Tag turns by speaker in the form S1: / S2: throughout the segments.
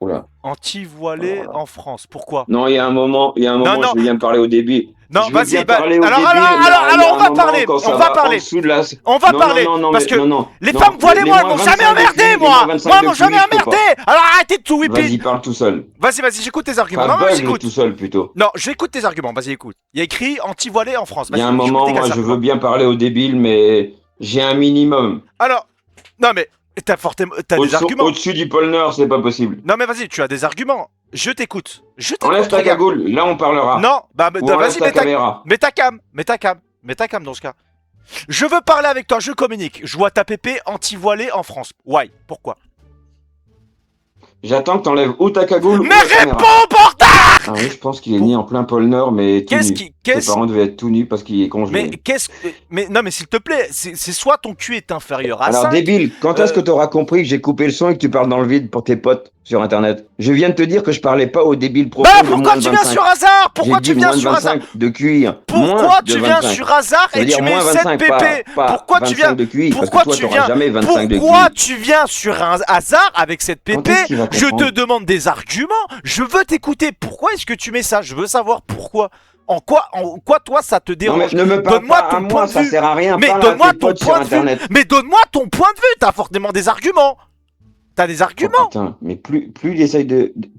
S1: Oula.
S2: Anti-voilé
S1: Alors là.
S2: en France. Pourquoi?
S1: Non,
S2: Non, non,
S1: je veux bien parler au débit.
S2: non,
S1: Je veux
S2: vas-y,
S1: bien parler au
S2: alors,
S1: débit,
S2: alors,
S1: mais
S2: alors,
S1: il y
S2: alors,
S1: a
S2: on
S1: un
S2: va
S1: moment
S2: parler,
S1: quand
S2: on
S1: ça
S2: va
S1: va en
S2: parler,
S1: dessous de la...
S2: on va
S1: Non, non,
S2: parler,
S1: non, non,
S2: parce
S1: mais
S2: que
S1: non, non,
S2: les femmes
S1: non.
S2: voilées,
S1: Les
S2: moi, elles
S1: moins
S2: m'ont jamais
S1: 25 de
S2: emmerdé,
S1: QI, les moins
S2: moi!
S1: 25
S2: Moi, elles
S1: de
S2: m'ont jamais
S1: QI, je peux
S2: emmerdé!
S1: pas.
S2: Alors arrêtez de tout whipper!
S1: Vas-y, parle tout seul.
S2: Vas-y, j'écoute tes arguments.
S1: Enfin,
S2: Non, non,
S1: bugle tout
S2: j'écoute.
S1: seul, plutôt.
S2: Non, j'écoute tes arguments, vas-y, écoute. Il y a écrit anti-voilé en France,
S1: Il y a un
S2: vas-y, j'écoute
S1: moment,
S2: tes
S1: moi, je veux
S2: arguments.
S1: bien parler au débile, mais j'ai un minimum.
S2: Alors, non mais, t'as des arguments.
S1: Au-dessus du pôle Nord, c'est pas possible.
S2: Non mais vas-y, tu as des arguments. Je
S1: Enlève
S2: t'écoute,
S1: ta
S2: regarde.
S1: cagoule, là on parlera.
S2: Non,
S1: Ou enlève
S2: vas-y,
S1: ta caméra.
S2: mets ta cam, mets ta cam dans ce cas. Je veux parler avec toi, je communique. Je vois ta pépé anti-voilée en France. Why? Pourquoi?
S1: J'attends que t'enlèves ou ta cagoule ou
S2: Mais
S1: la caméra.
S2: réponds, bordel!
S1: Ah oui, je pense qu'il est
S2: Pour-
S1: né en plein pôle Nord, mais tout nu. Ses
S2: Qu'est-ce
S1: parents devaient être tout nus parce qu'il est
S2: Mais
S1: congelé.
S2: qu'est-ce mais non mais s'il te plaît, c'est soit ton cul est inférieur à
S1: Alors
S2: 5.
S1: débile, quand est-ce que t'auras compris que j'ai coupé le son et que tu parles dans le vide pour tes potes sur internet? Je viens de te dire que je parlais pas aux débiles
S2: Bah
S1: profonds de
S2: pourquoi
S1: moins de
S2: tu viens
S1: 25.
S2: sur hasard?
S1: J'ai
S2: Pourquoi tu
S1: dit
S2: viens
S1: moins de
S2: sur hasard?
S1: 25 de QI.
S2: Pourquoi
S1: Moins de
S2: tu viens
S1: 25.
S2: sur hasard
S1: Ça veut
S2: et tu
S1: dire
S2: mets
S1: moins
S2: 7
S1: 25,
S2: pp?
S1: pas
S2: Pourquoi tu
S1: 25
S2: viens
S1: de QI, parce que
S2: Pourquoi
S1: toi
S2: tu
S1: t'auras
S2: viens
S1: jamais 25 de
S2: Pourquoi
S1: QI.
S2: tu viens sur un hasard avec cette
S1: Quand
S2: pp?
S1: est-ce qu'il va
S2: Je te
S1: comprendre?
S2: demande des arguments. Je veux t'écouter. Pourquoi est-ce que tu mets ça? Je veux savoir pourquoi. En quoi toi ça te
S1: Non mais
S2: dérange?
S1: ne me parle
S2: Donne-moi
S1: pas à
S2: ton point
S1: moi,
S2: de
S1: ça
S2: vue.
S1: sert à rien.
S2: Mais
S1: Parle à
S2: donne-moi
S1: tes
S2: ton
S1: potes sur
S2: point de vue.
S1: internet.
S2: Mais donne-moi ton point de vue. T'as forcément des arguments. T'as des
S1: Oh
S2: arguments.
S1: putain, mais plus il essaye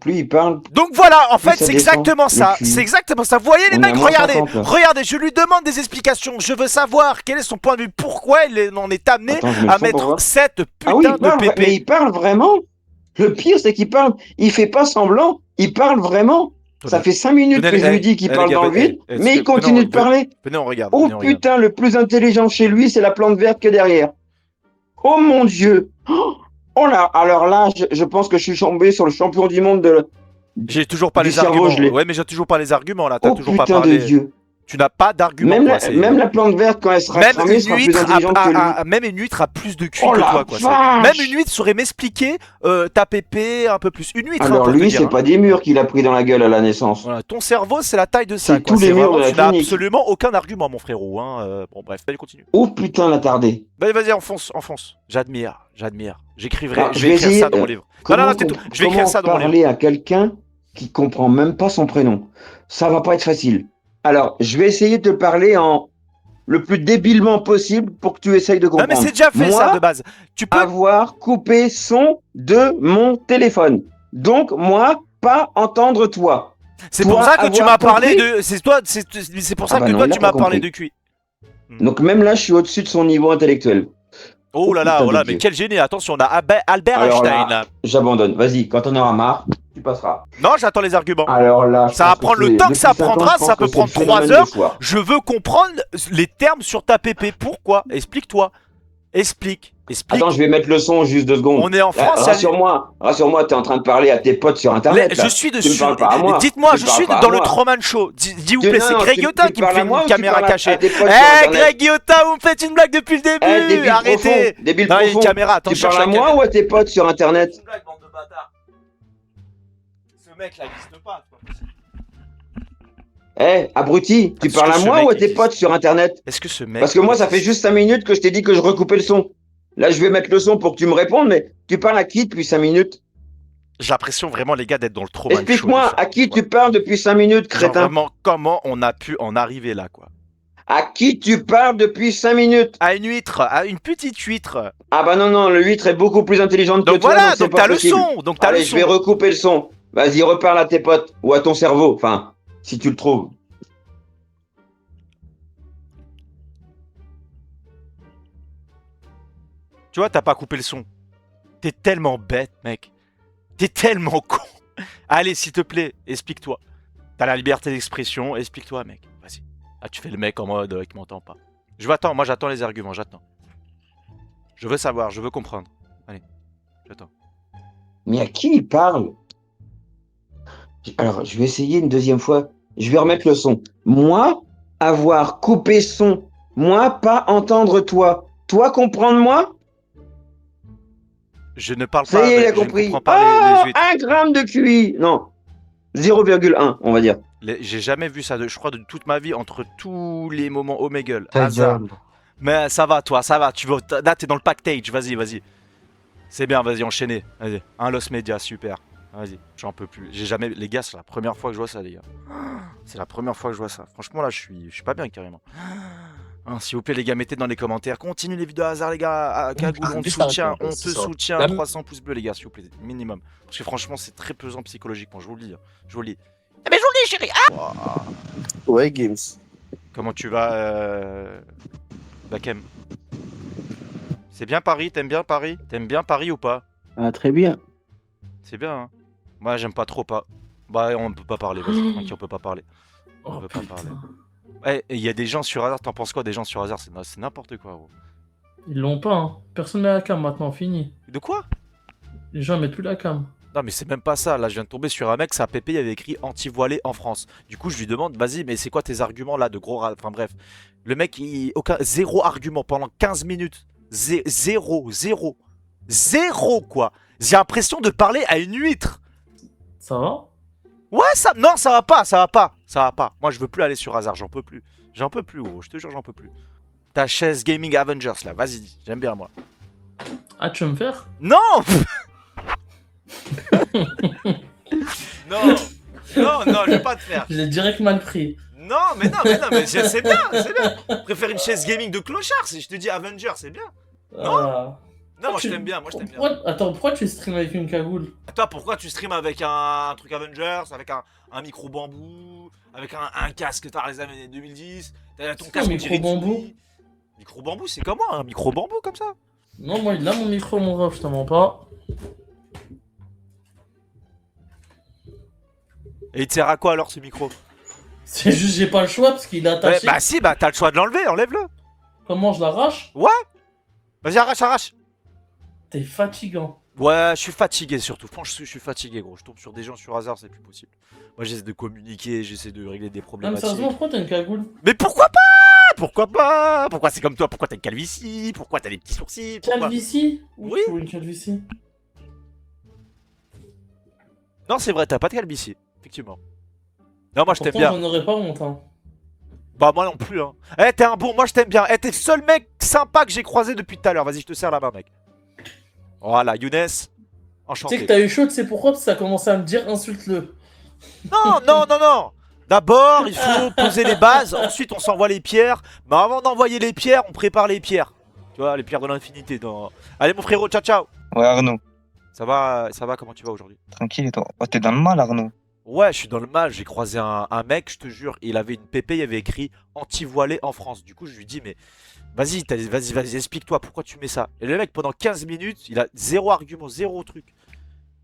S1: plus il parle,
S2: Donc voilà, en
S1: plus
S2: fait,
S1: ça
S2: c'est
S1: descend
S2: exactement
S1: le
S2: ça. C'est
S1: QI.
S2: exactement ça. Vous voyez les
S1: On est à
S2: mecs,
S1: moins
S2: regardez,
S1: 50 là.
S2: regardez, je lui demande des explications. Je veux savoir quel est son point de vue, pourquoi il en est amené
S1: Attends, je mets le
S2: à
S1: son pour
S2: mettre
S1: voir.
S2: cette
S1: Ah oui,
S2: putain de
S1: mais
S2: pépé.
S1: il parle vraiment. Le pire, c'est qu'il parle. Il fait pas semblant. Il parle vraiment. Ça fait 5 minutes que je lui dis qu'il
S2: Les
S1: parle
S2: gars,
S1: dans le vide, mais il
S2: venez,
S1: continue de parler.
S2: venez, on regarde,
S1: Oh
S2: venez, on regarde.
S1: putain, le plus intelligent chez lui, c'est la plante verte que derrière. Oh mon Dieu. Oh là, alors là, je pense que je suis tombé sur le champion du monde
S2: J'ai toujours pas
S1: du
S2: les
S1: cerveau
S2: arguments.
S1: gelé.
S2: Ouais, mais j'ai toujours pas les arguments là. T'as
S1: Oh
S2: toujours pas
S1: putain de
S2: parlé.
S1: Dieu.
S2: Tu n'as pas d'arguments, quoi.
S1: Même la plante verte, quand elle sera
S2: Même
S1: cramée, sera plus intelligente que lui.
S2: même une huître a plus de QI
S1: Oh
S2: que
S1: la
S2: toi, quoi. Même
S1: vache.
S2: une huître saurait m'expliquer ta pépé un peu plus. Une huître, hein,
S1: Alors
S2: pour te
S1: lui,
S2: dire.
S1: c'est
S2: Hein.
S1: pas des murs qu'il a pris dans la gueule à la naissance.
S2: Voilà, ton cerveau, c'est la taille de ça,
S1: C'est
S2: quoi.
S1: tous les murs
S2: Vraiment,
S1: de la
S2: tu n'as
S1: clinique.
S2: absolument aucun argument, mon frérot. Hein. Bon, bref, allez, continue.
S1: Oh putain, l'attardé.
S2: Vas-y, enfonce, enfonce. J'admire, j'admire.
S1: Alors,
S2: Je vais écrire ça dans mon livre. Non, non, non, tais-toi. Je vais écrire
S1: comment
S2: ça dans mon livre.
S1: parler à quelqu'un qui comprend même pas son prénom? Ça va pas être facile. Alors, je vais essayer de te parler en le plus débilement possible pour que tu essayes de
S2: Non,
S1: comprendre.
S2: mais c'est déjà fait, ça, de
S1: Moi,
S2: base. Tu peux.
S1: avoir coupé son de mon téléphone. Donc, moi, pas entendre toi.
S2: C'est
S1: Toi,
S2: pour ça que tu
S1: avoir
S2: m'as parlé
S1: compris.
S2: de. C'est toi. C'est pour ça
S1: Ah bah
S2: que
S1: non,
S2: toi,
S1: il a
S2: tu
S1: pas
S2: m'as parlé
S1: compris.
S2: de QI.
S1: Donc, même là, je suis au-dessus de son niveau intellectuel.
S2: Oh là là,
S1: putain
S2: oh
S1: de
S2: là,
S1: Dieu.
S2: mais quel génie. Attention, on a Albert
S1: Alors
S2: Einstein,
S1: là,
S2: là.
S1: j'abandonne. Vas-y, quand on aura marre, tu passeras.
S2: Non, j'attends les arguments.
S1: Alors là,
S2: Ça va prendre le temps que ça prendra, ça peut prendre 3 heures. Je veux comprendre les termes sur ta pépé. Pourquoi? Explique-toi. Explique.
S1: Attends, je vais mettre le son juste 2 secondes.
S2: On est en France.
S1: Rassure-moi, t'es en train de parler à tes potes sur internet.
S2: Je suis
S1: Tu
S2: dessus.
S1: me parles pas à moi.
S2: Dites-moi,
S1: Tu
S2: je
S1: me parles
S2: suis
S1: pas à
S2: dans le
S1: moi.
S2: Troman Show. S'il vous
S1: Tu-
S2: plaît,
S1: non,
S2: c'est
S1: non,
S2: Greg
S1: tu
S2: Guillotin
S1: me
S2: qui me
S1: parles
S2: fait
S1: à moi
S2: une
S1: ou tu
S2: caméra
S1: parles à
S2: cachée.
S1: tes potes sur
S2: Eh,
S1: Internet
S2: Greg Guillotin, vous me faites une blague depuis le début.
S1: Débile
S2: Arrêtez.
S1: profond, débile
S2: Non, il y a une
S1: profond.
S2: caméra. Attends,
S1: Tu
S2: je cherche
S1: parles à
S2: la
S1: moi
S2: caméra.
S1: ou à tes potes sur internet?
S2: C'est une blague, bande de bâtards. Ce mec là n'existe pas. C'est pas possible.
S1: Eh, abruti, tu
S2: Est-ce
S1: parles
S2: que
S1: à
S2: ce
S1: moi
S2: mec
S1: ou à tes
S2: existe?
S1: potes sur internet?
S2: Est-ce que ce mec.
S1: Parce que moi, ça fait
S2: existe?
S1: juste 5 minutes que je t'ai dit que je recoupais le son. Là, je vais mettre le son pour que tu me répondes, mais tu parles à qui depuis 5 minutes?
S2: J'ai l'impression vraiment, les gars, d'être dans le Troman Show.
S1: Explique-moi, à qui tu parles depuis 5 minutes,
S2: Genre
S1: crétin?
S2: vraiment, comment on a pu en arriver là, quoi.
S1: À qui tu parles depuis 5 minutes?
S2: À une huître, à une petite huître.
S1: Ah bah non, le huître est beaucoup plus intelligente que
S2: Donc
S1: toi,
S2: voilà,
S1: donc c'est
S2: donc
S1: pas
S2: t'as le
S1: possible.
S2: son. Donc t'as le
S1: Allez, je vais
S2: son.
S1: recouper le son. Vas-y, reparle à tes potes ou à ton cerveau, enfin, si tu le trouves.
S2: Tu vois, t'as pas coupé le son. T'es tellement bête, mec. T'es tellement con. Allez, s'il te plaît, explique-toi. T'as la liberté d'expression, explique-toi, mec. Vas-y. Ah, tu fais le mec en mode qui m'entend pas. Je veux attendre, moi j'attends les arguments, j'attends. Je veux savoir, je veux comprendre. Allez, j'attends.
S1: Mais à qui il parle? Alors, je vais essayer une deuxième fois. Je vais remettre le son. Moi, avoir coupé son. Moi, pas entendre toi. Toi, comprendre moi?
S2: Je ne parle
S1: Ça
S2: pas,
S1: y est, il a
S2: je ne
S1: compris.
S2: comprends pas les huîtres.
S1: 1 gramme de QI. Non, 0,1, on va dire.
S2: J'ai jamais vu ça, je crois, de toute ma vie, entre tous les moments Omegle.
S3: Ta
S2: Hasard.
S3: gueule.
S2: Mais ça va, toi, ça va. Là, t'es dans le package, vas-y, vas-y. C'est bien, vas-y, enchaînez. Vas-y. Un Lost Media, super. Vas-y, j'en peux plus. J'ai jamais. Les gars, c'est la première fois que je vois ça, les gars. C'est la première fois que je vois ça. Franchement, là, je suis pas bien carrément. Hein, s'il vous plaît, les gars, mettez dans les commentaires. Continue les vidéos à hasard, les gars. Cagoule, on te soutient. On te soutient. 300 pouces bleus, les gars, s'il vous plaît. Minimum. Parce que franchement, c'est très pesant psychologiquement. Je vous le dis. Je vous le dis. Eh ben, je vous le dis, chérie. Ah
S3: Ouais, Games.
S2: comment tu vas, Bakem? C'est bien Paris? T'aimes bien Paris? T'aimes bien Paris ou pas?
S4: Ah, très bien.
S2: C'est bien, hein? Moi, j'aime pas trop pas. Bah, on peut pas parler. Vas-y, tranquille, on peut pas parler. On
S5: Oh
S2: peut pas
S5: putain.
S2: parler. Eh, il y a des gens sur hasard, t'en penses quoi des gens sur hasard? C'est n'importe quoi, gros.
S5: Ils l'ont pas, hein. Personne met la cam maintenant, fini.
S2: De quoi?
S5: Les gens mettent plus la cam.
S2: Non, mais c'est même pas ça. Là, je viens de tomber sur un mec, sa PP, il avait écrit anti-voilé en France. Du coup, je lui demande, vas-y, mais c'est quoi tes arguments là de gros. Enfin, bref. Le mec, zéro argument pendant 15 minutes. Zéro, quoi. J'ai l'impression de parler à une huître.
S5: Ça va?
S2: Ouais, ça. Non, ça va pas, ça va pas. Ça va pas. Moi, je veux plus aller sur hasard, j'en peux plus. J'en peux plus, gros. Je te jure, j'en peux plus. Ta chaise Gaming Avengers là, vas-y, j'aime bien moi.
S5: Ah, tu veux me faire?
S2: Non. Non, non, je vais pas te faire.
S5: Je l'ai direct mal pris.
S2: Non, mais c'est bien, c'est bien. Je préfère une chaise gaming de clochard, si je te dis Avenger, c'est bien.
S5: Ah.
S2: Non, moi je
S5: Tu-
S2: t'aime bien, moi je t'aime bien.
S5: Attends, pourquoi tu stream avec une cagoule?
S2: Toi, pourquoi tu streams avec un truc Avengers, avec un micro bambou, avec un casque tard les années 2010, t'as ton
S5: C'est
S2: casque
S5: un micro bambou?
S2: Micro bambou, c'est comment un micro bambou comme ça?
S5: Non, moi, il a mon micro, mon ref, je te mens pas.
S2: Et il te sert à quoi alors ce micro?
S5: C'est juste, j'ai pas le choix parce qu'il est
S2: Ouais,
S5: attaché.
S2: bah si, bah t'as le choix de l'enlever, enlève-le.
S5: Comment je l'arrache?
S2: Vas-y, arrache.
S5: T'es fatigant.
S2: Ouais, je suis fatigué surtout. Franchement, je suis fatigué, gros. Je tombe sur des gens sur hasard, c'est plus possible. Moi, j'essaie de communiquer, j'essaie de régler des
S5: Non, mais
S2: problématiques.
S5: sérieusement, pourquoi t'as une cagoule?
S2: Mais pourquoi pas? Pourquoi pas? Pourquoi c'est comme toi? Pourquoi t'as une calvitie? Pourquoi t'as des petits sourcils? Pourquoi...
S5: Calvitie? Où
S2: Oui.
S5: tu vois une calvitie?
S2: Non, c'est vrai, t'as pas de calvitie, effectivement. Non, moi je t'aime
S5: Pourtant,
S2: bien.
S5: j'en aurais pas honte, hein.
S2: Bah, moi non plus, hein. Eh, t'es un bon, moi je t'aime bien. Eh, t'es le seul mec sympa que j'ai croisé depuis tout à l'heure. Vas-y, je te serre la main, mec. Voilà, Younes.
S5: Tu sais que
S2: Enchanté.
S5: t'as eu chaud, tu sais pourquoi? Parce que ça a commencé à me dire insulte-le.
S2: Non. D'abord, il faut poser les bases, ensuite on s'envoie les pierres. Mais avant d'envoyer les pierres, on prépare les pierres. Tu vois, les pierres de l'infinité. Allez, mon frérot, ciao.
S6: Ouais, Arnaud,
S2: Ça va, comment tu vas aujourd'hui?
S6: tranquille et toi. Oh, t'es dans le mal, Arnaud.
S2: Ouais, je suis dans le mal. J'ai croisé un mec, je te jure, il avait une PP, il avait écrit anti-voilé en France. Du coup, je lui dis, mais vas-y, explique-toi pourquoi tu mets ça. Et le mec, pendant 15 minutes, il a zéro argument, zéro truc.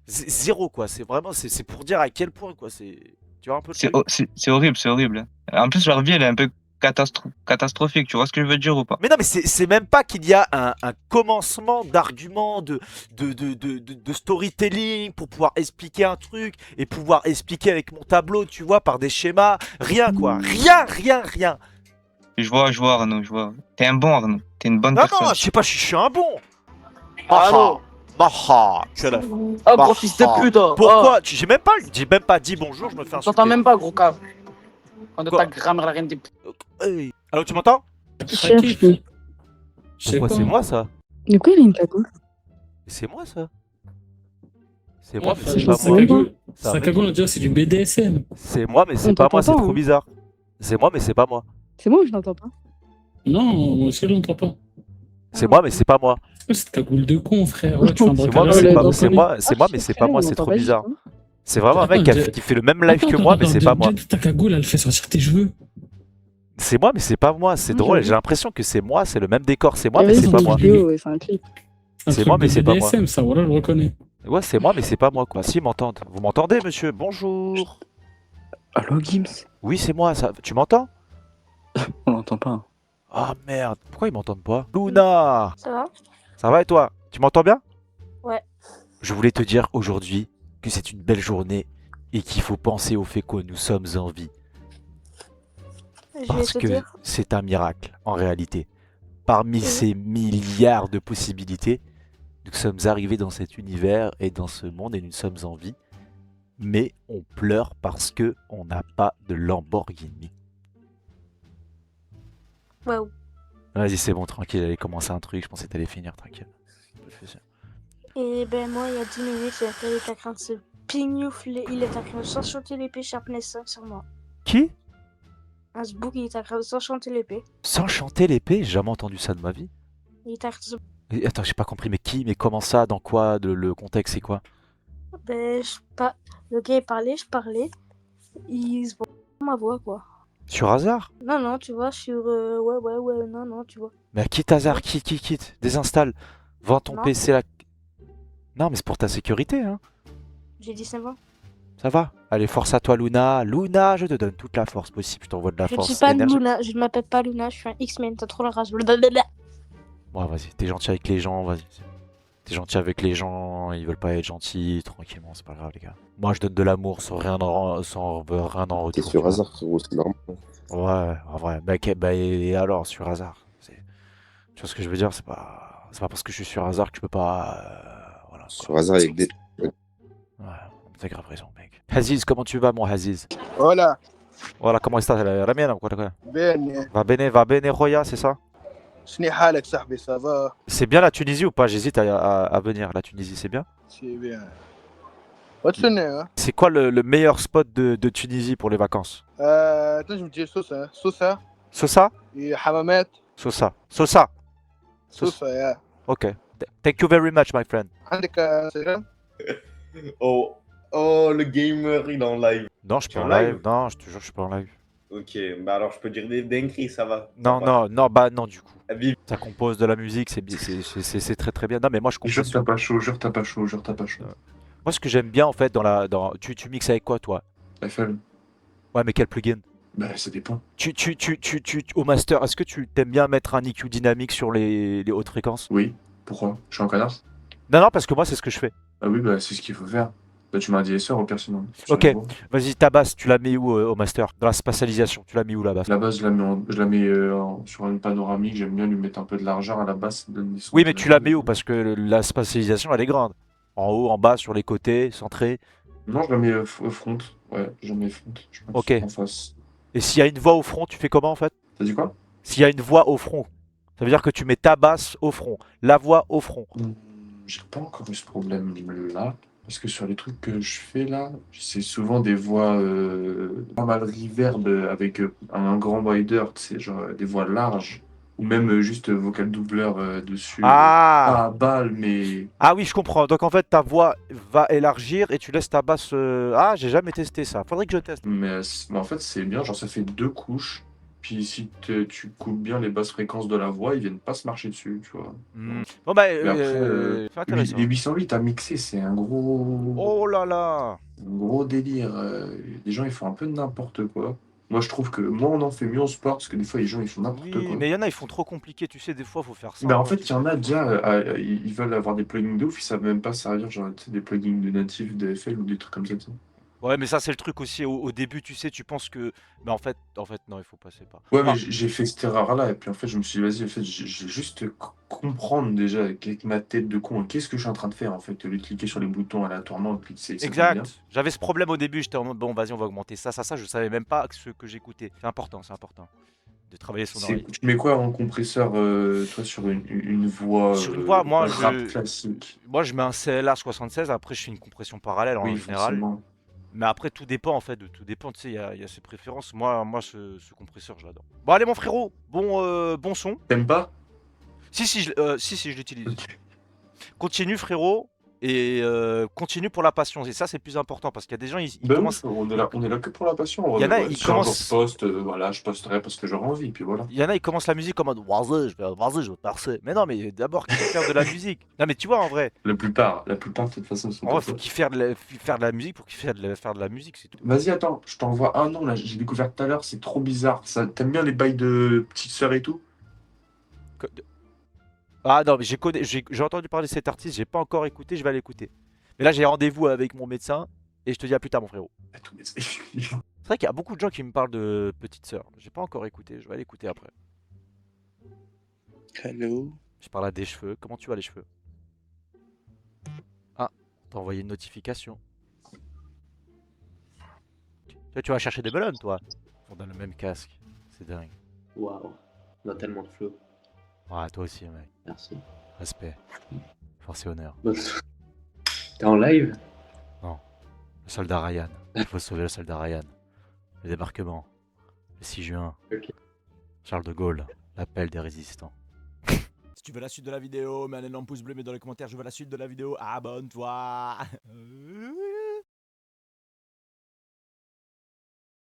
S2: Zéro, quoi. C'est vraiment, c'est pour dire à quel point, quoi. Tu vois un peu le truc.
S6: C'est horrible, c'est horrible. En plus, leur vie, elle est un peu catastrophique. Tu vois ce que je veux dire ou pas?
S2: Mais non, mais c'est même pas qu'il y a un commencement d'argument, de storytelling pour pouvoir expliquer un truc et pouvoir expliquer avec mon tableau, tu vois, par des schémas. Rien, quoi. Rien.
S6: Je vois, Arnaud, je vois. T'es un bon, Arnaud. T'es une bonne
S2: Non,
S6: personne.
S2: je sais pas, je suis un bon.
S4: Allô.
S2: Tu as la...
S4: Oh, gros fils de pute.
S2: Pourquoi j'ai même pas dit bonjour, je me fais insulter.
S4: T'entends même pas, gros cave. Quand
S2: Quoi
S4: ta grammaire, la reine des putes.
S2: Hey. Allô, tu m'entends?
S7: Qui cherche, lui?
S5: Je sais
S2: Pourquoi
S5: pas.
S2: c'est moi ça?
S7: Du coup, il a une cagoule.
S2: C'est moi ça? C'est
S5: Ouais,
S2: moi, mais
S5: enfin,
S2: c'est
S5: je
S2: pas
S5: sais
S2: moi.
S5: pas.
S2: Ça
S5: Sa
S2: arrive.
S5: cagoule, on dirait que c'est du BDSM.
S2: C'est moi, mais c'est
S7: On
S2: pas moi,
S7: t'entend
S2: c'est
S7: pas,
S2: trop
S7: hein.
S2: bizarre. C'est moi, mais c'est pas moi.
S7: C'est moi ou je n'entends pas?
S5: Non, moi aussi, je l'entends pas.
S2: C'est moi, mais c'est pas moi.
S5: C'est quoi cette cagoule de con, frère? Ouais, tu fais un
S2: C'est moi, mais
S5: brocage,
S2: c'est
S5: elle
S2: pas,
S5: est
S2: c'est
S5: reconnue.
S2: moi, c'est moi, mais c'est pas moi, c'est trop bizarre. C'est vraiment un mec qui fait le même live que moi, mais c'est pas moi.
S5: Ta cagoule, elle fait sortir tes cheveux.
S2: C'est moi, mais c'est pas moi. C'est
S7: Ouais,
S2: drôle,
S7: j'avoue.
S2: j'ai l'impression que c'est moi, c'est le même décor, c'est moi,
S7: Ah,
S2: mais
S7: vas-y,
S2: c'est
S7: c'est
S2: pas
S7: une
S2: moi.
S7: vidéo, ouais, c'est un clip.
S2: C'est moi, mais c'est pas moi.
S5: BDSM, ça, voilà, je le reconnais.
S2: Ouais, c'est moi, mais c'est pas moi, quoi. Si, ils m'entendent. Vous m'entendez, monsieur? Bonjour.
S4: Allô, Gims?
S2: Oui, c'est moi, ça. Tu m'entends?
S4: On l'entend pas.
S2: Ah merde, pourquoi ils m'entendent pas? Luna!
S8: Ça va?
S2: Ça va et toi? Tu m'entends bien?
S8: Ouais.
S2: Je voulais te dire aujourd'hui que c'est une belle journée et qu'il faut penser au fait que nous sommes en vie.
S8: Je vais
S2: Parce
S8: te
S2: que
S8: dire.
S2: c'est un miracle, en réalité. Parmi ces milliards de possibilités, nous sommes arrivés dans cet univers et dans ce monde et nous sommes en vie. Mais on pleure parce que on n'a pas de Lamborghini.
S8: Waouh.
S2: Vas-y, c'est bon, tranquille, j'allais commencer un truc, je pensais que t'allais finir, tranquille.
S8: Et ben moi, il y a 10 minutes, j'ai appelé ta crainte ce Pignouf, il est en train de s'enchanter l'épée Sharpness 5 sur moi.
S2: Qui?
S8: Un Sbook, il est en train de s'enchanter l'épée.
S2: S'enchanter l'épée? J'ai jamais entendu ça de ma vie.
S8: Il est en train de se...
S2: Attends, j'ai pas compris, mais qui? Mais comment ça? Dans quoi? Le contexte, c'est quoi?
S8: Ben, le gars, il parlait, je parlais. Il se voit ma voix, quoi.
S2: Sur hasard?
S8: Non, non, tu vois, sur... ouais, non, non, tu vois.
S2: Mais à qui hasard? Quitte? Désinstalle. Vends ton
S8: Non.
S2: PC là. Non, mais c'est pour ta sécurité, hein.
S8: J'ai 19 ans.
S2: Ça va? Allez, force à toi, Luna. Luna, je te donne toute la force possible. Je t'envoie de la
S8: Je ne
S2: force
S8: suis pas
S2: énergétique.
S8: Luna, je ne m'appelle pas Luna, je suis un X-Men, t'as trop la rage. Blablabla.
S2: Ouais, vas-y, t'es gentil avec les gens, vas-y. T'es gentil avec les gens, ils veulent pas être gentils, tranquillement, c'est pas grave, les gars. Moi, je donne de l'amour sans rien en retour.
S3: T'es
S2: tu
S3: sur
S2: vois.
S3: hasard, frérot, c'est normal.
S2: Ouais, en vrai. Bah, et alors, sur hasard. Tu vois ce que je veux dire? C'est pas parce que je suis sur hasard que je peux pas. Voilà.
S3: Sur
S2: Quoi.
S3: hasard avec des.
S2: Ouais, t'as grave raison, mec. Aziz, comment tu vas, mon Aziz?
S9: Hola,
S2: Voilà, comment est-ce que la mienne, quoi?
S9: bien.
S2: Va bene, Roya, c'est ça?
S9: شنو حالك صاحبي ça va?
S2: C'est bien la Tunisie ou pas? J'hésite à venir. La Tunisie, c'est bien?
S9: C'est bien. What's your name? Hein?
S2: C'est quoi le meilleur spot de Tunisie pour les vacances?
S9: تنجم تجي سوسة سوسة
S2: Sosa?
S9: et حمامات
S2: Sosa. Sosa.
S9: سوسة يا
S2: Ok. Thank you very much, my friend.
S9: عندك انستغرام؟
S10: Oh, le gamer, il est en live.
S2: Non, je suis
S10: Tu
S2: pas
S10: es
S2: en
S10: en
S2: live.
S10: live?
S2: Non, je te jure, je suis pas en live.
S10: Ok, bah alors je peux dire des dingueries, ça va.
S2: Non,
S10: Ça va.
S2: non, bah non, du coup.
S10: Vive.
S2: Ça compose de la musique, c'est très très bien. Non, mais moi je
S4: Jure
S2: compose.
S4: t'as pas chaud, jure t'as pas chaud, jure t'as pas chaud.
S2: Moi, ce que j'aime bien en fait tu mixes avec quoi, toi?
S4: FL,
S2: Ouais, mais quel plugin?
S4: bah ça dépend.
S2: Au master, est-ce que tu t'aimes bien mettre un EQ dynamique sur les hautes fréquences?
S4: Oui, pourquoi? Je suis en canard?
S2: Non, parce que moi, c'est ce que je fais.
S4: Ah oui, bah c'est ce qu'il faut faire. Bah tu m'as un DSR au pire sinon.
S2: Ok. Vas-y, ta basse, tu la mets où au master? Dans la spatialisation, tu la mets où la basse?
S4: La base, je la mets sur une panoramique, j'aime bien lui mettre un peu de largeur à la base. ça donne des sons
S2: Oui, mais
S4: qui-
S2: tu la mets où? Parce que la spatialisation, elle est grande. En haut, en bas, sur les côtés, centré.
S4: Non, je la mets front. Ouais, je la mets front, je pense.
S2: Ok.
S4: En face.
S2: Et s'il y a une voix au front, tu fais comment en fait?
S4: T'as dit quoi?
S2: S'il y a une voix au front, ça veut dire que tu mets ta basse au front, la voix au front.
S4: J'ai pas encore eu ce problème là. Parce que sur les trucs que je fais là, c'est souvent des voix pas mal reverb avec un grand wider, tu sais, genre des voix larges. Ou même juste vocal doubleur dessus.
S2: Ah!
S4: Pas à balle, mais.
S2: Ah oui, je comprends. Donc en fait, ta voix va élargir et tu laisses ta basse. Ah, j'ai jamais testé ça. Faudrait que je teste.
S4: Mais en fait, c'est bien, genre ça fait deux couches. Puis si tu coupes bien les basses fréquences de la voix, ils viennent pas se marcher dessus, tu vois.
S2: Bon bah,
S4: Mais après,
S2: c'est intéressant.
S4: les 808 à mixer, c'est un gros.
S2: Oh là là!
S4: Un gros délire. Les gens, ils font un peu n'importe quoi. Moi, je trouve que moins on en fait, mieux on se porte, parce que des fois, les gens, ils font n'importe
S2: Oui,
S4: quoi.
S2: mais il y en a, ils font trop compliqué. Tu sais, des fois, faut faire ça.
S4: Bah, en fait, il y en a déjà, ils veulent avoir des plugins de ouf, ils savent même pas servir, genre, tu sais, des plugins de native, de FL ou des trucs comme ça. Tu sais.
S2: Ouais, mais ça, c'est le truc aussi. Au début, tu sais, tu penses que. Mais en fait, non, il faut passer par.
S4: Ouais, mais
S2: Ah,
S4: j'ai fait cette erreur-là, et puis en fait, je me suis dit, vas-y, en fait, j'ai juste comprendre déjà avec ma tête de con, qu'est-ce que je suis en train de faire, en fait, au lieu de cliquer sur les boutons aléatoirement, et puis c'est bien.
S2: exact. J'avais ce problème au début. J'étais en mode, bon, vas-y, on va augmenter ça. Je savais même pas ce que j'écoutais. C'est important de travailler son oreille.
S4: Tu mets quoi en compresseur, toi, sur une voix,
S2: Sur une voix, moi,
S4: rap classique?
S2: Moi, je mets un CLA 76. Après, je fais une compression parallèle en
S4: Oui,
S2: général.
S4: forcément.
S2: Mais après, tout dépend en fait, tout dépend, tu sais, il y a ses préférences. Moi ce compresseur, je l'adore. Bon, allez, mon frérot, bon son.
S4: T'aimes pas?
S2: Si, je l'utilise. Continue, frérot, et continue pour la passion. Et ça, c'est le plus important parce qu'il y a des gens, ils
S4: Ben
S2: commencent.
S4: on est là que pour la passion.
S2: Il y en a,
S4: Ouais,
S2: ils
S4: si un jour
S2: commencent-
S4: je poste, voilà, je posterai parce que j'aurai envie, puis voilà.
S2: Il y en a, ils commencent la musique en mode vas-y, je vais percer. Mais non, mais d'abord, qu'il faut faire de la musique. Non, mais tu vois, en vrai,
S4: La plupart, de toute façon, sont
S2: en vrai,
S4: comme
S2: faut
S4: ça.
S2: qu'il faire de la musique pour qu'il faire de la musique, c'est tout.
S4: Vas-y, attends, je t'envoie un nom là, j'ai découvert tout à l'heure, c'est trop bizarre. Ça, t'aimes bien les bails de petite sœur et tout?
S2: Ah non, mais j'ai entendu parler de cet artiste, j'ai pas encore écouté, je vais aller écouter. Mais là, j'ai rendez-vous avec mon médecin et je te dis à plus tard, mon frérot.
S4: Ah, tout mais
S2: C'est vrai qu'il y a beaucoup de gens qui me parlent de Petite Sœur. J'ai pas encore écouté, je vais aller écouter après.
S3: Hello.
S2: Je parle à des cheveux. Comment tu vas les cheveux? Ah, t'as envoyé une notification. Tu vas chercher des melons, toi. On a le même casque. C'est dingue.
S10: Waouh, on a tellement de flow.
S2: Ouais, toi aussi, mec.
S10: Merci.
S2: Respect. Force et honneur.
S10: T'es en live?
S2: Le soldat Ryan. Il faut sauver le soldat Ryan. Le débarquement. Le 6 juin.
S10: Ok.
S2: Charles de Gaulle. L'appel des résistants.
S11: Si tu veux la suite de la vidéo, mets un énorme pouce bleu, mets dans les commentaires je veux la suite de la vidéo, abonne-toi.